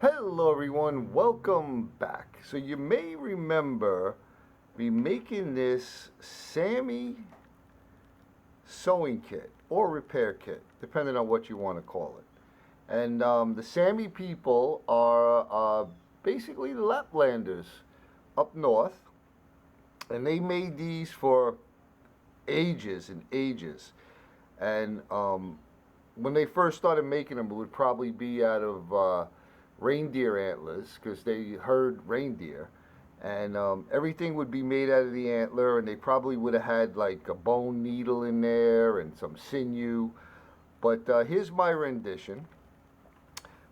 Hello everyone, welcome back. So you may remember me making this Saami sewing kit or repair kit, depending on what you want to call it. And the Saami people are basically the Laplanders up north, and they made these for ages and ages. And when they first started making them, it would probably be out of reindeer antlers, because they herd reindeer, and everything would be made out of the antler, and they probably would have had like a bone needle in there and some sinew. But here's my rendition.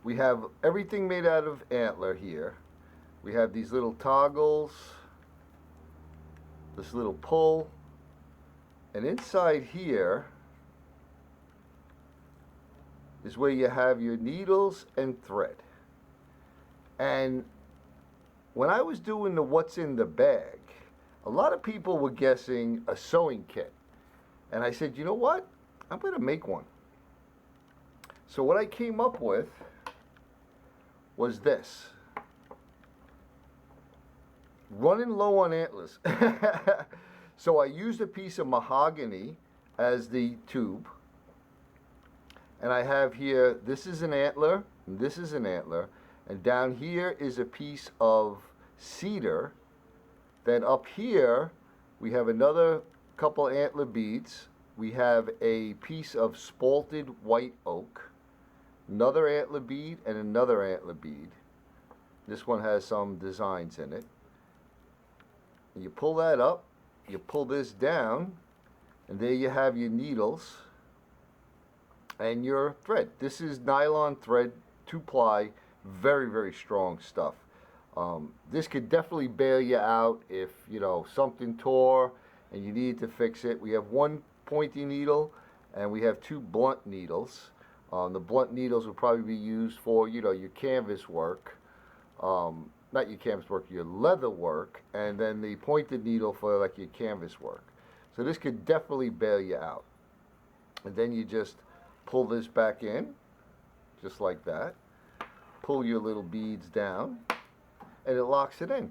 We have everything made out of antler here. We have these little toggles, this little pull, and inside here is where you have your needles and thread. And when I was doing the what's in the bag, a lot of people were guessing a sewing kit. And I said, you know what? I'm going to make one. So what I came up with was this. Running low on antlers. So I used a piece of mahogany as the tube. And I have here, this is an antler, and this is an antler. And down here is a piece of cedar. Then up here, we have another couple antler beads. We have a piece of spalted white oak, another antler bead, and another antler bead. This one has some designs in it. And you pull that up, you pull this down, and there you have your needles and your thread. This is nylon thread, 2-ply. Very, very strong stuff. This could definitely bail you out if, you know, something tore and you need to fix it. We have one pointy needle and we have two blunt needles. The blunt needles will probably be used for, you know, your canvas work. Not your canvas work, your leather work. And then the pointed needle for like your canvas work. So this could definitely bail you out. And then you just pull this back in, just like that. Pull your little beads down, and it locks it in.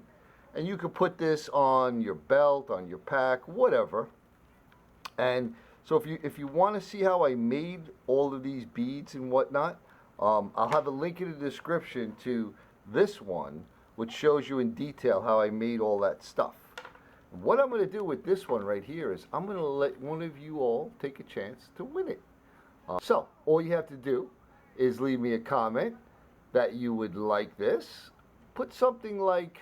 And you could put this on your belt, on your pack, whatever. And so if you want to see how I made all of these beads and whatnot, I'll have a link in the description to this one, which shows you in detail how I made all that stuff. What I'm going to do with this one right here is I'm going to let one of you all take a chance to win it. So all you have to do is leave me a comment that you would like this. Put something like,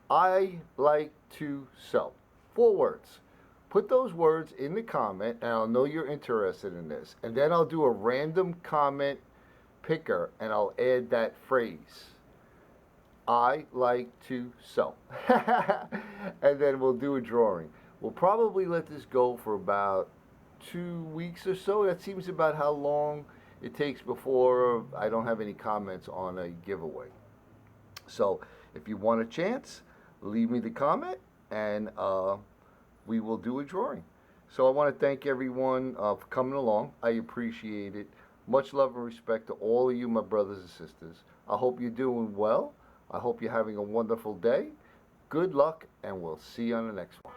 I like to sew. 4 words. Put those words in the comment and I'll know you're interested in this. And then I'll do a random comment picker and I'll add that phrase. I like to sew. And then we'll do a drawing. We'll probably let this go for about 2 weeks or so. That seems about how long it takes before I don't have any comments on a giveaway. So if you want a chance, leave me the comment and we will do a drawing. So I want to thank everyone for coming along. I appreciate it. Much love and respect to all of you, my brothers and sisters. I hope you're doing well. I hope you're having a wonderful day. Good luck, and we'll see you on the next one.